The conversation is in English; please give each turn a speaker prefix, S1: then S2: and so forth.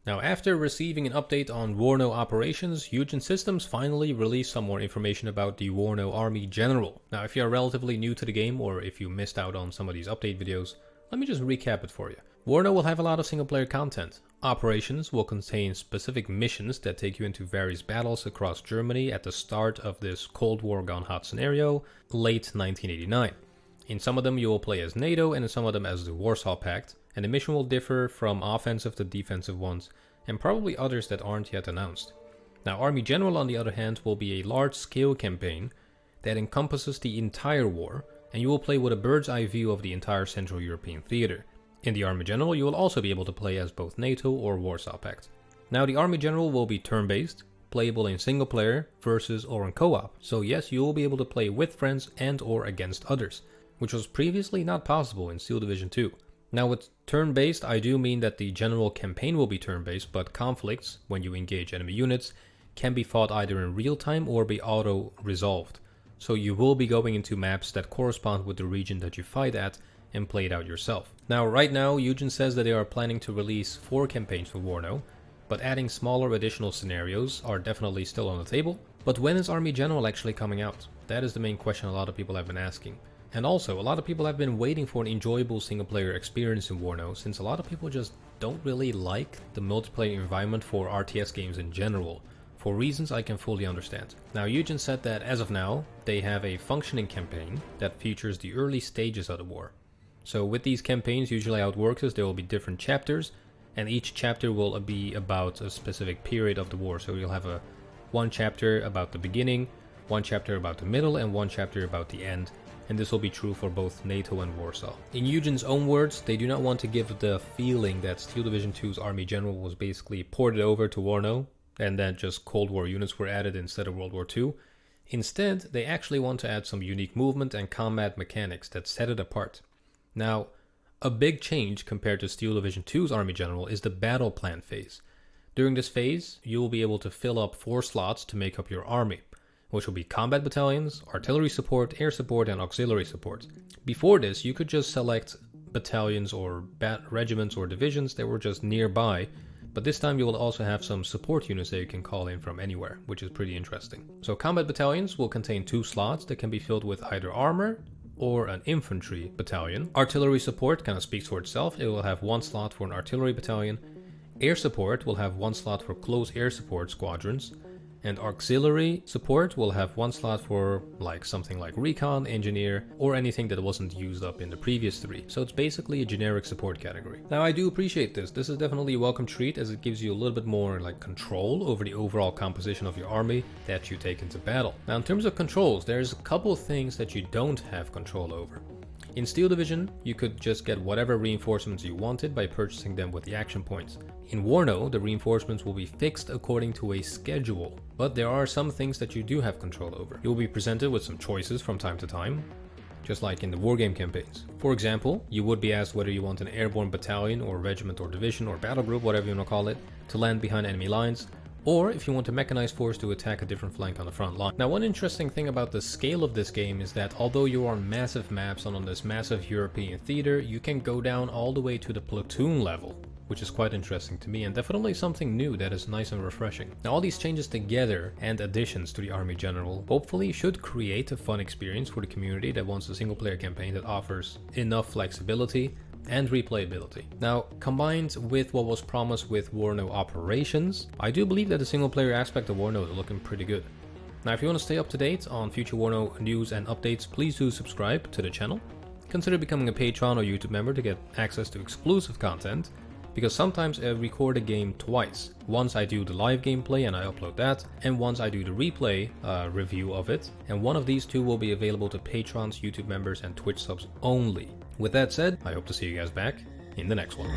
S1: Now, after receiving an update on WARNO operations, Eugen Systems finally released some more information about the WARNO Army General. Now, if you are relatively new to the game, or if you missed out on some of these update videos, let me just recap it for you. WARNO will have a lot of single player content. Operations will contain specific missions that take you into various battles across Germany at the start of this Cold War gone hot scenario, late 1989. In some of them you will play as NATO and in some of them as the Warsaw Pact, and the mission will differ from offensive to defensive ones, and probably others that aren't yet announced. Now, Army General, on the other hand, will be a large-scale campaign that encompasses the entire war, and you will play with a bird's eye view of the entire Central European theater. In the Army General, you will also be able to play as both NATO or Warsaw Pact. Now, the Army General will be turn-based, playable in single player, versus or in co-op. So yes, you will be able to play with friends and or against others, which was previously not possible in Steel Division 2. Now, with turn-based, I do mean that the general campaign will be turn-based, but conflicts, when you engage enemy units, can be fought either in real time or be auto-resolved. So you will be going into maps that correspond with the region that you fight at and play it out yourself. Now, right now, Eugen says that they are planning to release 4 campaigns for WARNO, but adding smaller additional scenarios are definitely still on the table. But when is Army General actually coming out? That is the main question a lot of people have been asking. And also, a lot of people have been waiting for an enjoyable single-player experience in WARNO, since a lot of people just don't really like the multiplayer environment for RTS games in general, for reasons I can fully understand. Now, Eugen said that as of now, they have a functioning campaign that features the early stages of the war. So with these campaigns, usually how it works is there will be different chapters, and each chapter will be about a specific period of the war. So you'll have one chapter about the beginning, one chapter about the middle, and one chapter about the end. And this will be true for both NATO and Warsaw. In Eugen's own words, they do not want to give the feeling that Steel Division 2's Army General was basically ported over to WARNO, and that just Cold War units were added instead of World War II. Instead, they actually want to add some unique movement and combat mechanics that set it apart. Now, a big change compared to Steel Division 2's Army General is the battle plan phase. During this phase, you will be able to fill up 4 slots to make up your army, which will be combat battalions, artillery support, air support, and auxiliary support. Before this, you could just select battalions or regiments or divisions that were just nearby, but this time you will also have some support units that you can call in from anywhere, which is pretty interesting. So combat battalions will contain 2 slots that can be filled with either armor or an infantry battalion. Artillery support kind of speaks for itself. It will have 1 slot for an artillery battalion. Air support will have 1 slot for close air support squadrons. And auxiliary support will have 1 slot for something like recon, engineer, or anything that wasn't used up in the previous 3. So it's basically a generic support category. Now, I do appreciate this. This is definitely a welcome treat, as it gives you a little bit more control over the overall composition of your army that you take into battle. Now, in terms of controls, there's a couple of things that you don't have control over. In Steel Division, you could just get whatever reinforcements you wanted by purchasing them with the action points. In WARNO, the reinforcements will be fixed according to a schedule, but there are some things that you do have control over. You'll be presented with some choices from time to time, just like in the wargame campaigns. For example, you would be asked whether you want an airborne battalion or regiment or division or battle group, whatever you want to call it, to land behind enemy lines, or if you want a mechanized force to attack a different flank on the front line. Now, one interesting thing about the scale of this game is that although you are on massive maps and on this massive European theater, you can go down all the way to the platoon level, which is quite interesting to me and definitely something new that is nice and refreshing. Now, all these changes together and additions to the Army General hopefully should create a fun experience for the community that wants a single player campaign that offers enough flexibility and replayability. Now, combined with what was promised with WARNO operations, I do believe that the single player aspect of WARNO is looking pretty good. Now, if you want to stay up to date on future WARNO news and updates, please do subscribe to the channel. Consider becoming a Patreon or YouTube member to get access to exclusive content, because sometimes I record a game twice. Once I do the live gameplay and I upload that, and once I do the replay review of it, and one of these 2 will be available to Patrons, YouTube members, and Twitch subs only. With that said, I hope to see you guys back in the next one.